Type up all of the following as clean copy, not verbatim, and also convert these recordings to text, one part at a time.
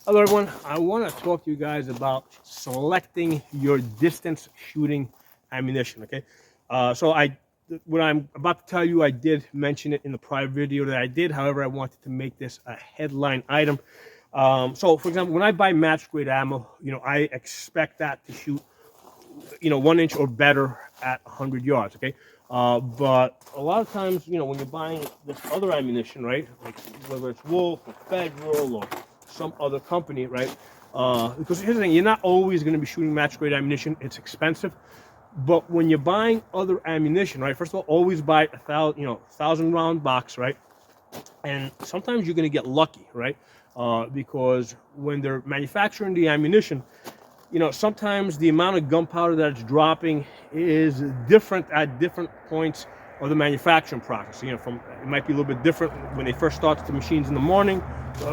Hello everyone, I want to talk to you guys about selecting your distance shooting ammunition, okay? What I'm about to tell you, I did mention it in the prior video that I did. However, I wanted to make this a headline item. So for example, when I buy match grade ammo, I expect that to shoot, 1 inch or better at 100 yards, okay? But a lot of times, when you're buying this other ammunition, right? Like whether it's Wolf or Federal or some other company, right? Because here's the thing, you're not always going to be shooting match grade ammunition. It's expensive. But when you're buying other ammunition, right? First of all, always buy a 1,000 round box, right? And sometimes you're going to get lucky, right? Because when they're manufacturing the ammunition, sometimes the amount of gunpowder that's dropping is different at different points of the manufacturing process. It might be a little bit different when they first start the machines in the morning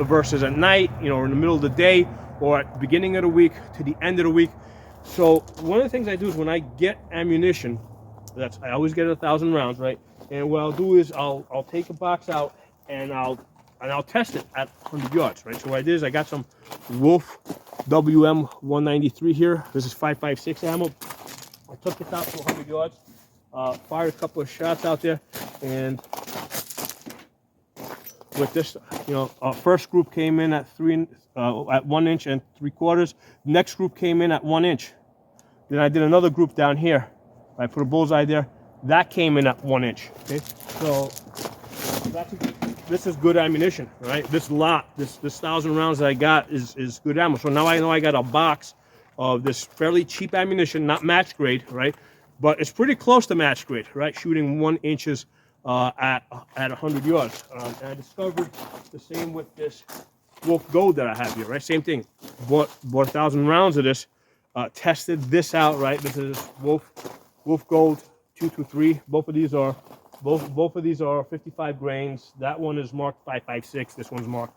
versus at night, or in the middle of the day, or at the beginning of the week to the end of the week. So one of the things I do is when I get ammunition, I always get 1,000 rounds, right? And what I'll do is I'll take a box out and I'll test it at 100 yards, right? So what I did is I got some Wolf WM 193 here. This is 5.56 ammo. I took this out to 100 yards, fired a couple of shots out there, and with this, our first group came in at 1 inch and 3/4. Next group came in at 1 inch. Then I did another group down here. I put a bullseye there. That came in at 1 inch. Okay, so this is good ammunition, right? This 1,000 rounds that I got is good ammo. So now I know I got a box of this fairly cheap ammunition, not match grade, right? But it's pretty close to match grade, right? Shooting 1 inches at 100 yards. And I discovered the same with this Wolf Gold that I have here, right? Same thing. Bought 1,000 rounds of this. Tested this out, right? This is Wolf Gold 223. Both of these are 55 grains. That one is marked 5.56. This one's marked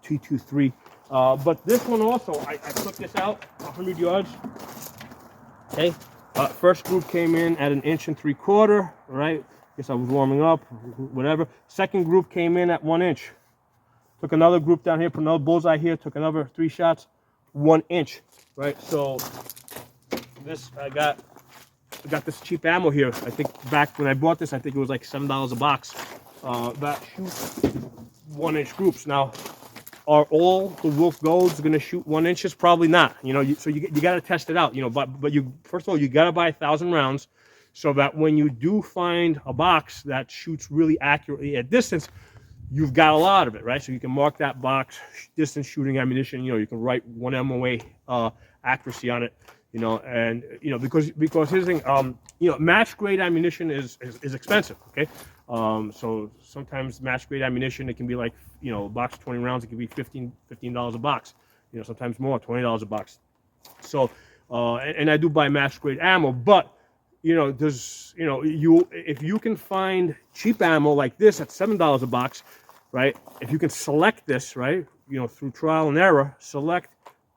223. But this one also, I took this out 100 yards. Okay. First group came in at 1 3/4 inches, right? Guess I was warming up, whatever. Second group came in at 1 inch. Took another group down here, put another bullseye here, took another 3 shots, 1 inch, right? So this, I got this cheap ammo here. I think back when I bought this, I think it was like $7 a box. That shoots 1 inch groups. Now, are all the Wolf Golds going to shoot 1 inches? Probably not. So you got to test it out. But you, first of all, you got to buy 1,000 rounds, so that when you do find a box that shoots really accurately at distance, you've got a lot of it, right? So you can mark that box, distance shooting ammunition. You can write 1 MOA accuracy on it. And because here's the thing, match grade ammunition is expensive. Okay, so sometimes match grade ammunition, it can be like, a box of 20 rounds, it can be $15 a box. Sometimes more, $20 a box. So and I do buy match grade ammo, but if you can find cheap ammo like this at $7 a box, right? If you can select this, right, through trial and error, select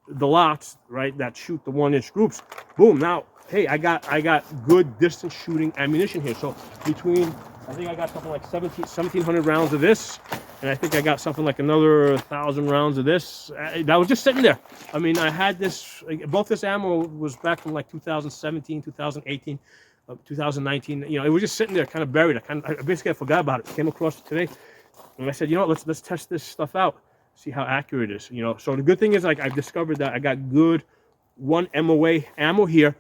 the lots, right, that shoot the 1 inch groups, boom, now, hey, I got good distance shooting ammunition here. So I think I got something like 1,700 rounds of this, and I think I got something like another 1,000 rounds of this. That was just sitting there. I mean, I had this, both this ammo was back from like 2017, 2018, 2019. It was just sitting there, kind of buried. I basically forgot about it. Came across it today, and I said, let's test this stuff out, see how accurate it is. So the good thing is, like, I've discovered that I got good 1 MOA ammo here,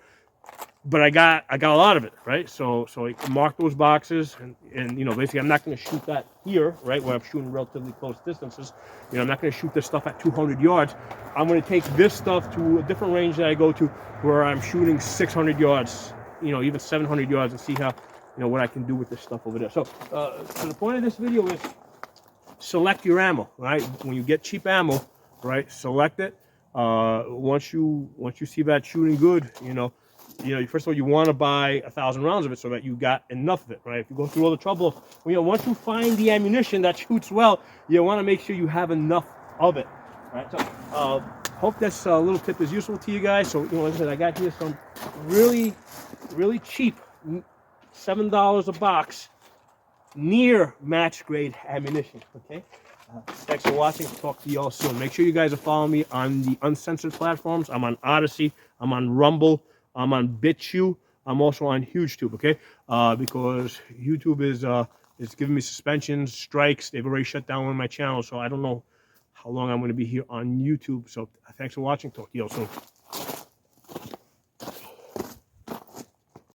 but I got a lot of it, right? So I can mark those boxes, and basically I'm not going to shoot that here, right, where I'm shooting relatively close distances. I'm not going to shoot this stuff at 200 yards. I'm going to take this stuff to a different range that I go to, where I'm shooting 600 yards, even 700 yards, and see how, what I can do with this stuff over there. So the point of this video is select your ammo, right? When you get cheap ammo, right, select it. Once you see that shooting good, first of all, you want to buy 1,000 rounds of it so that you got enough of it, right? If you go through all the trouble of, once you find the ammunition that shoots well, you want to make sure you have enough of it, right? So, hope this little tip is useful to you guys. So, like I said, I got here some really, really cheap, $7 a box, near match grade ammunition, okay? Thanks for watching. Talk to you all soon. Make sure you guys are following me on the uncensored platforms. I'm on Odyssey. I'm on Rumble. I'm on BitChute. I'm also on HugeTube. Okay, because YouTube is giving me suspensions, strikes. They've already shut down one of my channels, so I don't know how long I'm going to be here on YouTube. So thanks for watching. Talk to you all soon.